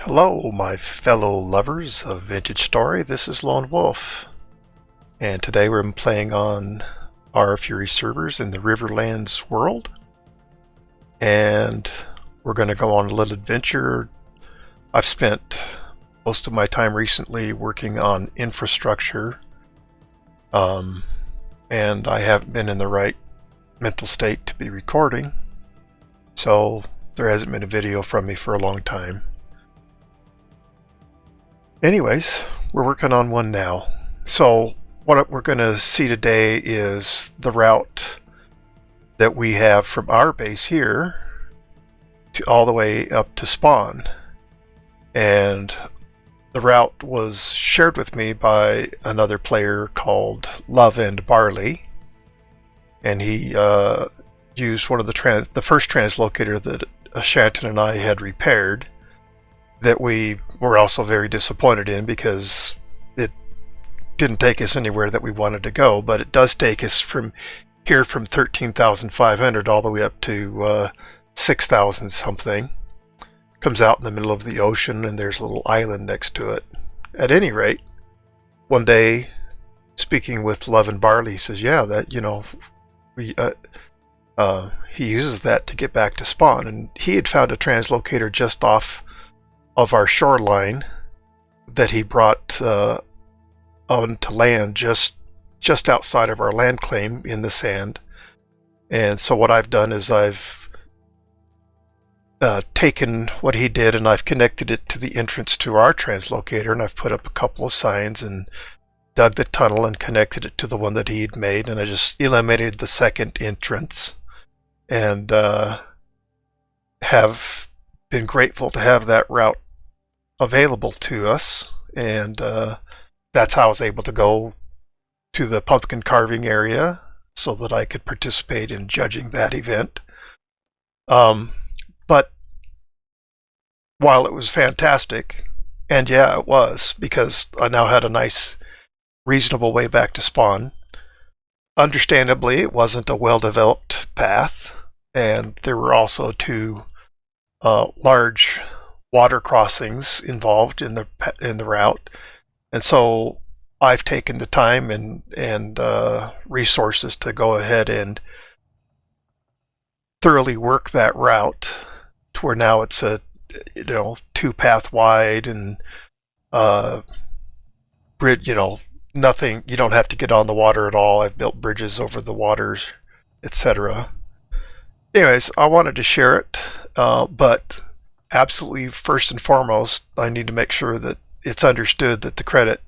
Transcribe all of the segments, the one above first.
Hello, my fellow lovers of Vintage Story. This is Lone Wolf, and today we're playing on our Fury servers in the Riverlands world, and we're going to go on a little adventure. I've spent most of my time recently working on infrastructure, and I haven't been in the right mental state to be recording, so there hasn't been a video from me for a long time. Anyways, we're working on one now. So what we're going to see today is the route that we have from our base here to all the way up to spawn. And the route was shared with me by another player called loveandbarley, and he used one of the first translocator that Shanton and I had repaired, that we were also very disappointed in because it didn't take us anywhere that we wanted to go, but it does take us from here from 13,500 all the way up to 6,000 something. Comes out in the middle of the ocean and there's a little island next to it. At any rate, one day speaking with Love and Barley, he says, yeah, that, he uses that to get back to spawn, and he had found a translocator just off of our shoreline that he brought onto land just outside of our land claim in the sand. And so what I've done is I've taken what he did and I've connected it to the entrance to our translocator, and I've put up a couple of signs and dug the tunnel and connected it to the one that he'd made, and I just eliminated the second entrance, and have been grateful to have that route available to us. And that's how I was able to go to the pumpkin carving area so that I could participate in judging that event. But while it was fantastic, and yeah, it was, because I now had a nice reasonable way back to spawn, understandably it wasn't a well-developed path, and there were also two large water crossings involved in the route, and so I've taken the time and resources to go ahead and thoroughly work that route to where now it's a 2-path wide, and bridge, nothing, you don't have to get on the water at all. I've built bridges over the waters, etc. Anyways, I wanted to share it, but absolutely, first and foremost, I need to make sure that it's understood that the credit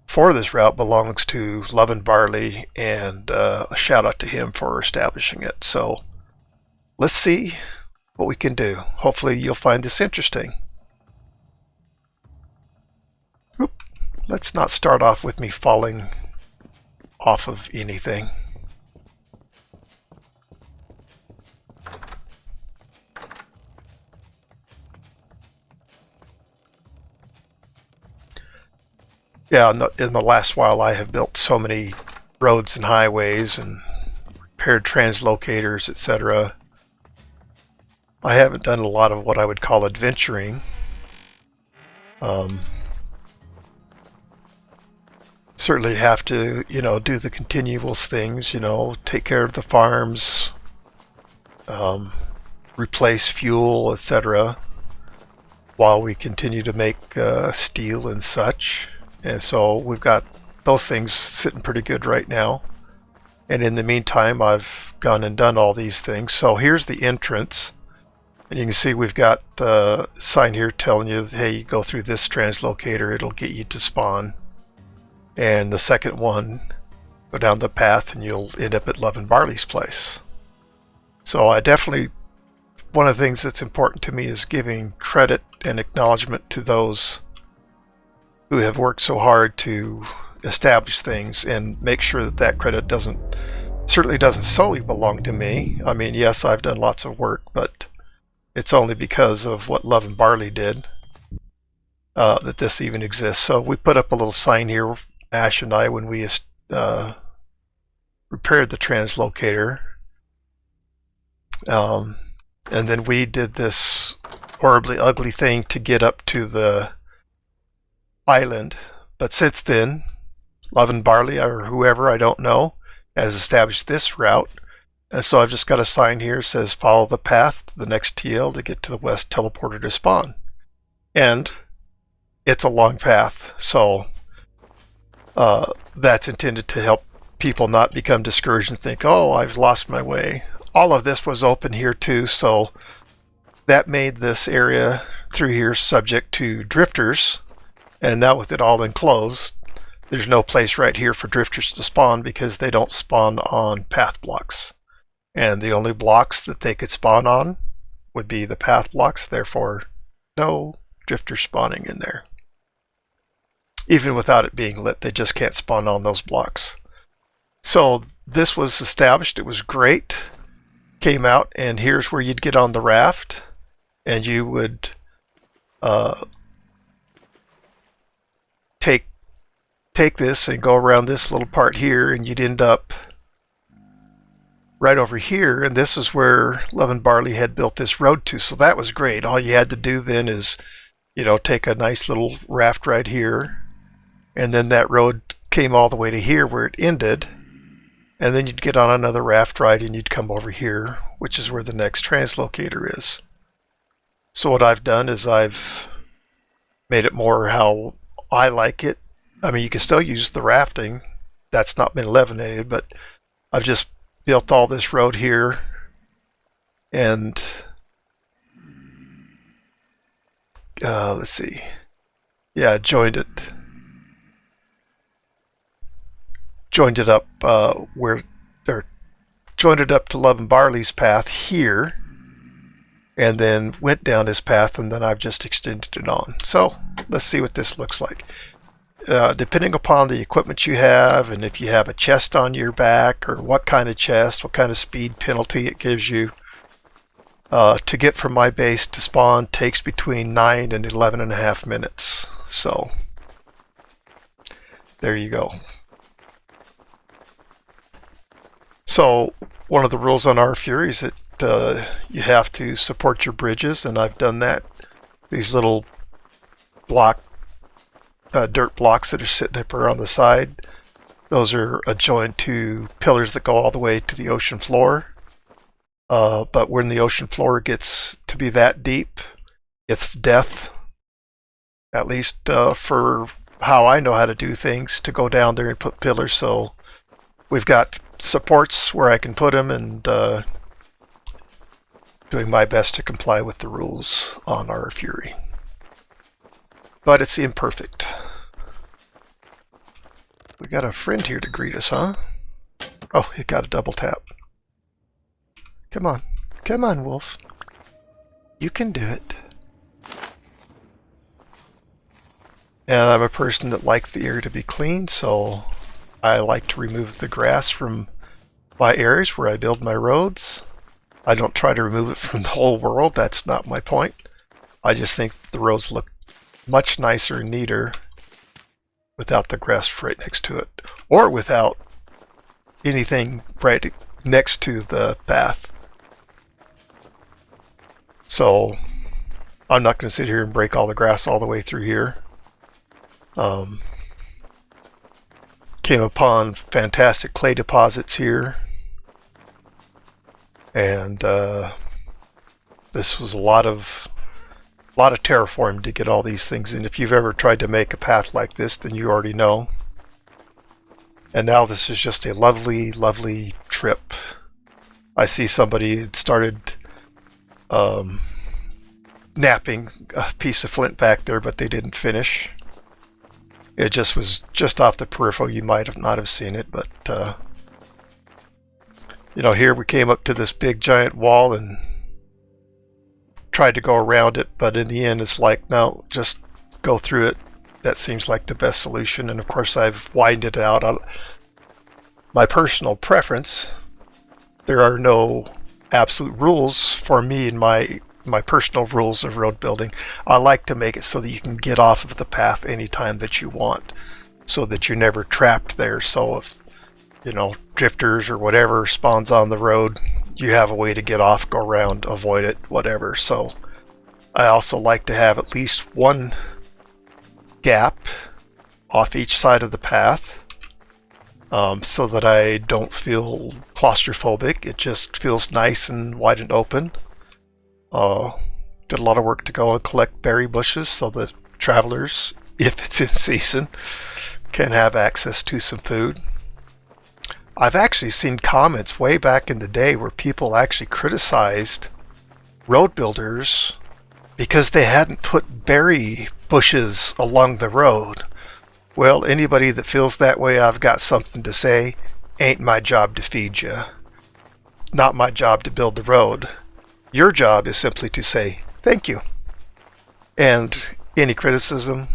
for this route belongs to Love and Barley, and a shout out to him for establishing it. So let's see what we can do. Hopefully you'll find this interesting. Oop. Let's not start off with me falling off of anything. Yeah, in the last while I have built so many roads and highways and repaired translocators, etc. I haven't done a lot of what I would call adventuring. Certainly have to, do the continuous things, take care of the farms, replace fuel, etc., while we continue to make steel and such. And so we've got those things sitting pretty good right now. And in the meantime, I've gone and done all these things. So here's the entrance. And you can see we've got the sign here telling you, hey, you go through this translocator, it'll get you to spawn. And the second one, go down the path and you'll end up at Love and Barley's place. So I definitely, one of the things that's important to me is giving credit and acknowledgement to those who have worked so hard to establish things, and make sure that that credit certainly doesn't solely belong to me. I mean, yes, I've done lots of work, but it's only because of what Love and Barley did that this even exists. So we put up a little sign here, Ash and I, when we repaired the translocator, and then we did this horribly ugly thing to get up to the island. But since then, Love and Barley or whoever, I don't know, has established this route. And so I've just got a sign here that says follow the path to the next TL to get to the west teleporter to spawn. And it's a long path, so that's intended to help people not become discouraged and think, oh, I've lost my way. All of this was open here too, so that made this area through here subject to drifters. And now with it all enclosed, there's no place right here for drifters to spawn because they don't spawn on path blocks. And the only blocks that they could spawn on would be the path blocks, therefore no drifters spawning in there. Even without it being lit, they just can't spawn on those blocks. So this was established, it was great. Came out, and here's where you'd get on the raft, and you would take this and go around this little part here, and you'd end up right over here, and this is where Love and Barley had built this road to, so that was great. All you had to do then is, you know, take a nice little raft right here, and then that road came all the way to here where it ended, and then you'd get on another raft ride and you'd come over here, which is where the next translocator is. So what I've done is I've made it more how I like it. I mean, you can still use the rafting. That's not been eliminated, but I've just built all this road here and let's see. Yeah, joined it up joined it up to Love and Barley's path here, and then went down his path, and then I've just extended it on. So let's see what this looks like. Depending upon the equipment you have, and if you have a chest on your back, or what kind of chest, what kind of speed penalty it gives you, to get from my base to spawn takes between 9 and 11.5 minutes. So there you go. So one of the rules on our Fury is that you have to support your bridges, and I've done that. These little dirt blocks that are sitting up around the side, those are adjoined to pillars that go all the way to the ocean floor. But when the ocean floor gets to be that deep, it's death. At least for how I know how to do things, to go down there and put pillars. So we've got supports where I can put them, and doing my best to comply with the rules on our Fury. But it's imperfect. We got a friend here to greet us, huh? Oh, he got a double tap. Come on. Come on, Wolf. You can do it. And I'm a person that likes the area to be clean, so I like to remove the grass from my areas where I build my roads. I don't try to remove it from the whole world. That's not my point. I just think the roads look much nicer and neater without the grass right next to it, or without anything right next to the path. So I'm not going to sit here and break all the grass all the way through here. Came upon fantastic clay deposits here, and this was a lot of terraforming to get all these things in. If you've ever tried to make a path like this, then you already know. And now this is just a lovely, lovely trip. I see somebody had started napping a piece of flint back there, but they didn't finish. It just was just off the peripheral. You might have not have seen it, but you know, here we came up to this big giant wall and tried to go around it, but in the end it's like, no, just go through it. That seems like the best solution. And of course I've widened it out. My personal preference, there are no absolute rules for me in my personal rules of road building. I like to make it so that you can get off of the path anytime that you want, so that you're never trapped there. So if, you know, drifters or whatever spawns on the road, you have a way to get off, go around, avoid it, whatever. So I also like to have at least one gap off each side of the path, so that I don't feel claustrophobic. It just feels nice and wide and open. Did a lot of work to go and collect berry bushes so that travelers, if it's in season, can have access to some food. I've actually seen comments way back in the day where people actually criticized road builders because they hadn't put berry bushes along the road. Well, anybody that feels that way, I've got something to say. Ain't my job to feed you. Not my job to build the road. Your job is simply to say thank you. And any criticism,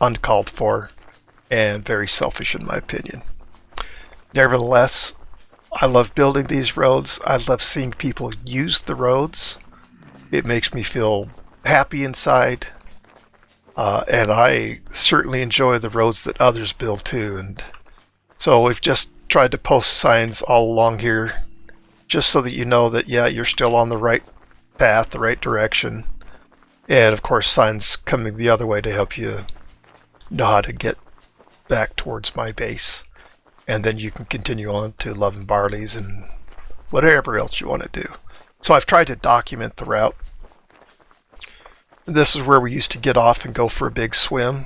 uncalled for and very selfish in my opinion. Nevertheless, I love building these roads. I love seeing people use the roads. It makes me feel happy inside. And I certainly enjoy the roads that others build too. And so we've just tried to post signs all along here just so that you know that, yeah, you're still on the right path, the right direction. And of course, signs coming the other way to help you know how to get back towards my base. And then you can continue on to Love and Barley's and whatever else you want to do. So I've tried to document the route. This is where we used to get off and go for a big swim.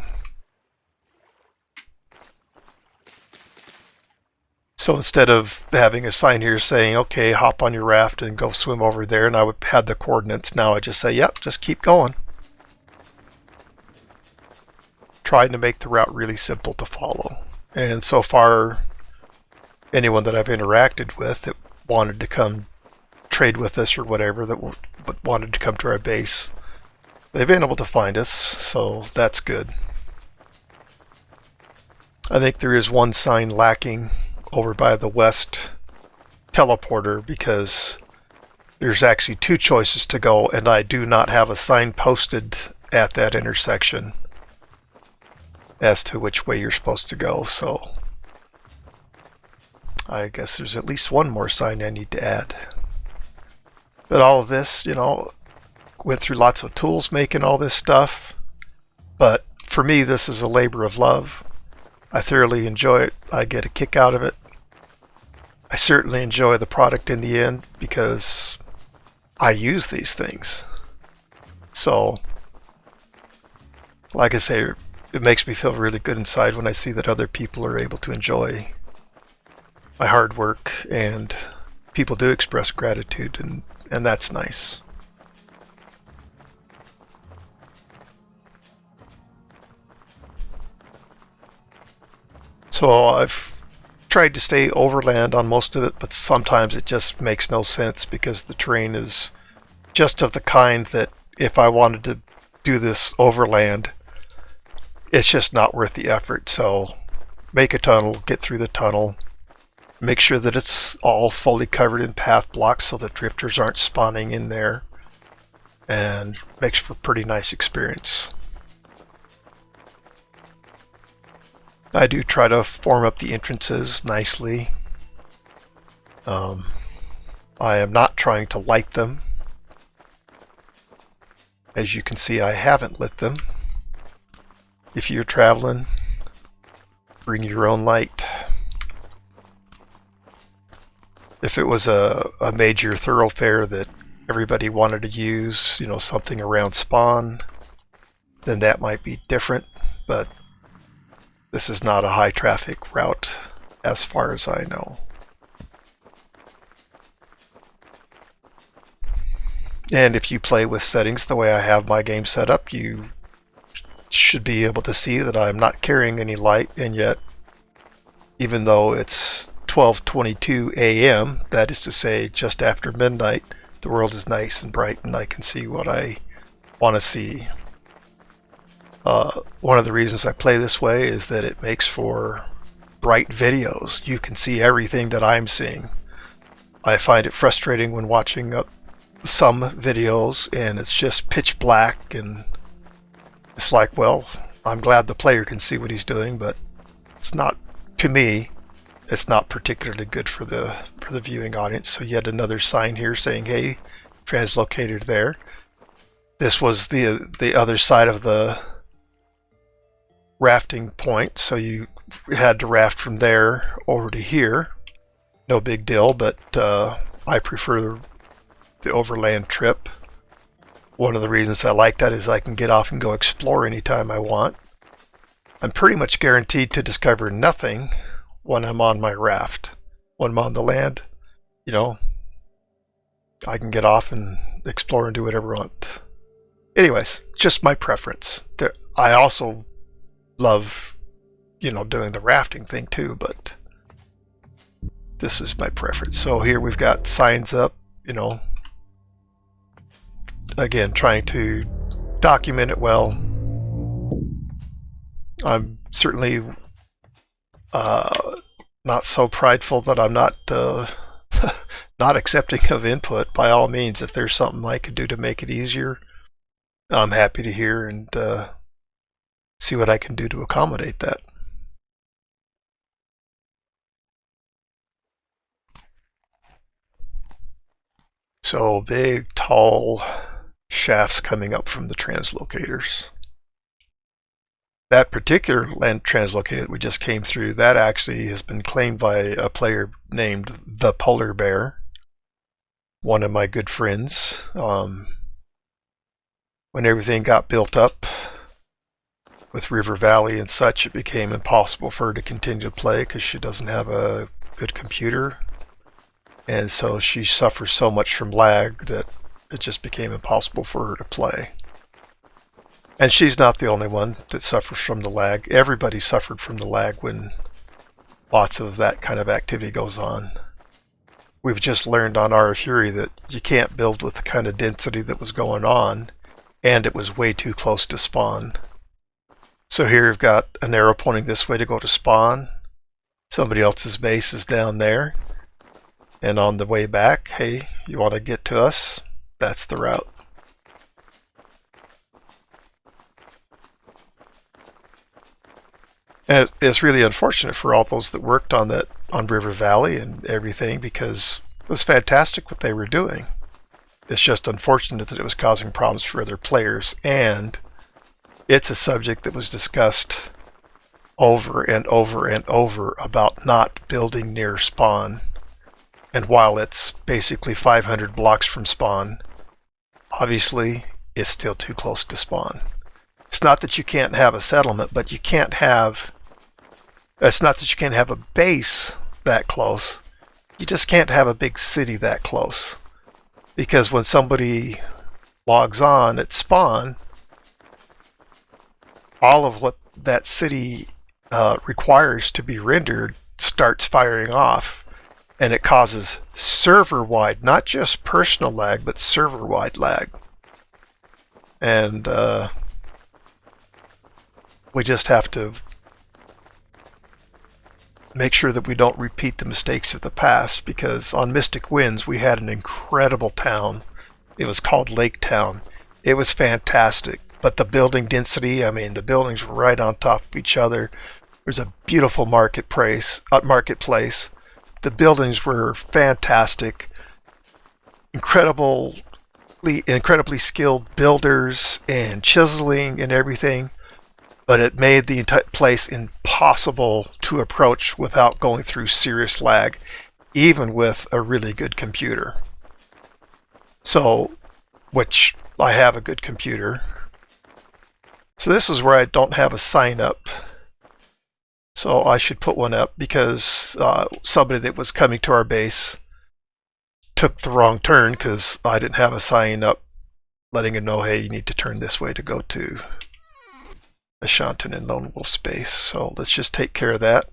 So instead of having a sign here saying, okay, hop on your raft and go swim over there, and I would have the coordinates, now I just say, yep, just keep going. Trying to make the route really simple to follow. And so far, anyone that I've interacted with that wanted to come trade with us or whatever, that wanted to come to our base, they've been able to find us, so that's good. I think there is one sign lacking over by the west teleporter because there's actually two choices to go, and I do not have a sign posted at that intersection as to which way you're supposed to go, so I guess there's at least one more sign I need to add. But all of this, went through lots of tools making all this stuff, but for me this is a labor of love. I thoroughly enjoy it. I get a kick out of it. I certainly enjoy the product in the end because I use these things. So, like I say, it makes me feel really good inside when I see that other people are able to enjoy my hard work, and people do express gratitude, and that's nice. So I've tried to stay overland on most of it, but sometimes it just makes no sense because the terrain is just of the kind that if I wanted to do this overland, it's just not worth the effort. So make a tunnel, get through the tunnel, make sure that it's all fully covered in path blocks so that drifters aren't spawning in there, and makes for a pretty nice experience. I do try to form up the entrances nicely. I am not trying to light them. As you can see, I haven't lit them. If you're traveling, bring your own light. If it was a major thoroughfare that everybody wanted to use, something around spawn, then that might be different, but this is not a high traffic route as far as I know. And if you play with settings the way I have my game set up, you should be able to see that I'm not carrying any light, and yet even though it's 12:22 a.m., that is to say just after midnight, the world is nice and bright and I can see what I want to see. One of the reasons I play this way is that it makes for bright videos. You can see everything that I'm seeing. I find it frustrating when watching some videos and it's just pitch black, and it's like, well, I'm glad the player can see what he's doing, but it's not, to me, it's not particularly good for the viewing audience. So yet another sign here saying, hey, translocated there. this was the other side of the rafting point, so you had to raft from there over to here. No big deal, but I prefer the overland trip. One of the reasons I like that is I can get off and go explore anytime I want. I'm pretty much guaranteed to discover nothing when I'm on my raft. When I'm on the land, you know, I can get off and explore and do whatever I want. Anyways, just my preference. I also love, doing the rafting thing too, but this is my preference. So here we've got signs up, again, trying to document it well. I'm certainly not so prideful that I'm not not accepting of input. By all means, if there's something I could do to make it easier, I'm happy to hear and see what I can do to accommodate that. So big, tall shafts coming up from the translocators. That particular land translocator that we just came through, that actually has been claimed by a player named the Polar Bear, one of my good friends. When everything got built up with River Valley and such, it became impossible for her to continue to play because she doesn't have a good computer. And so she suffers so much from lag that it just became impossible for her to play. And she's not the only one that suffers from the lag. Everybody suffered from the lag when lots of that kind of activity goes on. We've just learned on Aura Fury that you can't build with the kind of density that was going on, and it was way too close to spawn. So here you've got an arrow pointing this way to go to spawn. Somebody else's base is down there. And on the way back, hey, you want to get to us? That's the route. And it's really unfortunate for all those that worked on that, on River Valley and everything, because it was fantastic what they were doing. It's just unfortunate that it was causing problems for other players, and it's a subject that was discussed over and over and over about not building near spawn. And while it's basically 500 blocks from spawn, obviously it's still too close to spawn. It's not that you can't have a settlement, but it's not that you can't have a base that close. You just can't have a big city that close. Because when somebody logs on at spawn, all of what that city requires to be rendered starts firing off. And it causes server-wide, not just personal lag, but server-wide lag. And we just have to make sure that we don't repeat the mistakes of the past, because on Mystic Winds we had an incredible town. It was called Lake Town. It was fantastic, but the building density, the buildings were right on top of each other. There's a beautiful marketplace. The buildings were fantastic, incredibly skilled builders and chiseling and everything, but it made the entire place impossible to approach without going through serious lag, even with a really good computer. So, which I have a good computer. So this is where I don't have a sign up. So I should put one up, because somebody that was coming to our base took the wrong turn because I didn't have a sign up letting him know, hey, you need to turn this way to go to Ashanton and LoneWolf's base. So let's just take care of that.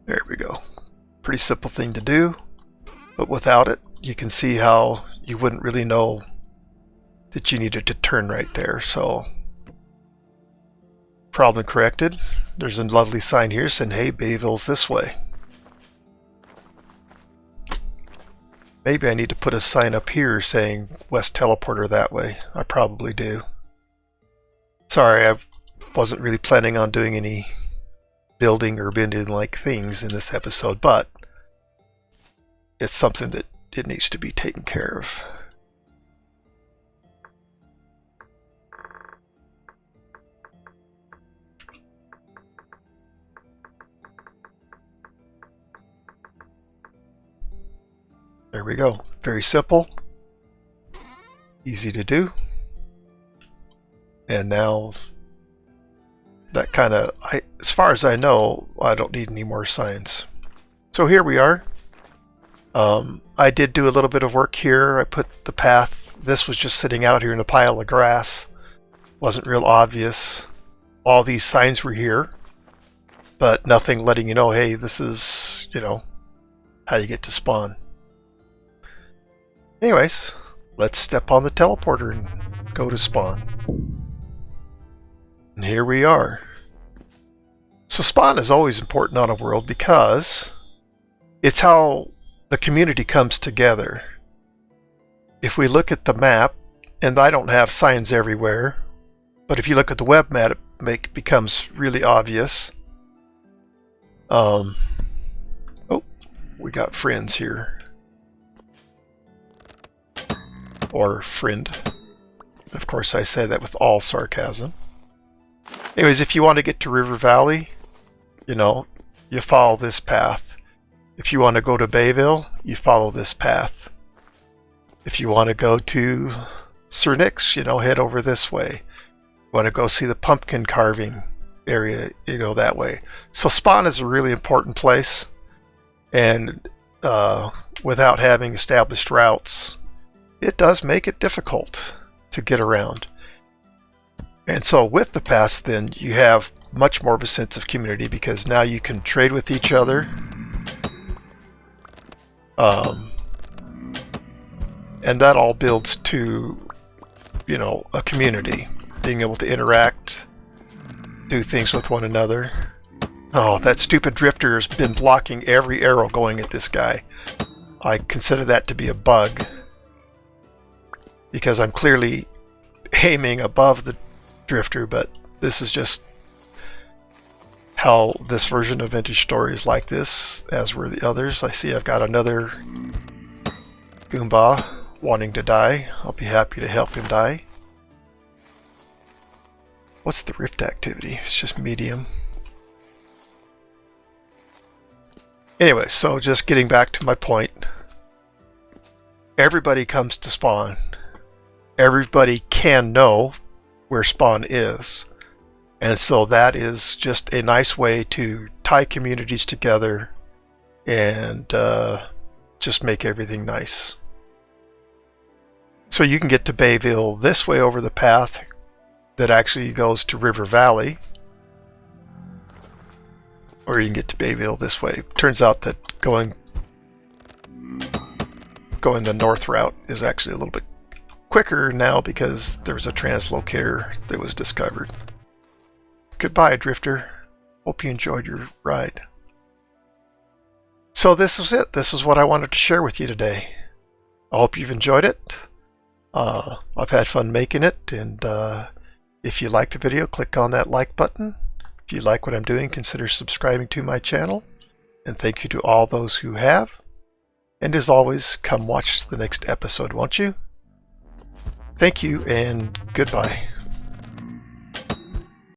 There we go. Pretty simple thing to do, but without it, you can see how you wouldn't really know that you needed to turn right there. So problem corrected. There's a lovely sign here saying, hey, Bayville's this way. Maybe I need to put a sign up here saying West Teleporter that way. I probably do. Sorry, I wasn't really planning on doing any building or bending-like things in this episode, but it's something that it needs to be taken care of. There we go. Very simple. Easy to do. And now that kind of, as far as I know, I don't need any more signs. So here we are. I did do a little bit of work here. I put the path. This was just sitting out here in a pile of grass. Wasn't real obvious. All these signs were here, but nothing letting you know, hey, this is, you know, how you get to spawn. Anyways, let's step on the teleporter and go to spawn. And here we are. So spawn is always important on a world because it's how the community comes together. If we look at the map, and I don't have signs everywhere, but if you look at the web map, it becomes really obvious. Oh, we got friends here. Or friend. Of course, I say that with all sarcasm. Anyways, if you want to get to River Valley, you know, you follow this path. If you want to go to Bayville, you follow this path. If you want to go to Cernix, you know, head over this way. You want to go see the pumpkin carving area, you go that way. So spawn is a really important place, and without having established routes, it does make it difficult to get around. And so with the pass, then you have much more of a sense of community because now you can trade with each other. And that all builds to, you know, a community. Being able to interact, do things with one another. Oh, that stupid drifter has been blocking every arrow going at this guy. I consider that to be a bug, because I'm clearly aiming above the drifter, but this is just how this version of Vintage Story is like this, as were the others. I see I've got another Goomba wanting to die. I'll be happy to help him die. What's the rift activity? It's just medium. Anyway, so just getting back to my point. Everybody comes to spawn. Everybody can know where spawn is. And so that is just a nice way to tie communities together and just make everything nice. So you can get to Bayville this way over the path that actually goes to River Valley. Or you can get to Bayville this way. Turns out that going the north route is actually a little bit quicker now because there was a translocator that was discovered. Goodbye, Drifter. Hope you enjoyed your ride. So this is it. This is what I wanted to share with you today. I hope you've enjoyed it. I've had fun making it, and if you like the video, click on that like button. If you like what I'm doing, consider subscribing to my channel. And thank you to all those who have. And as always, come watch the next episode, won't you? Thank you, and goodbye.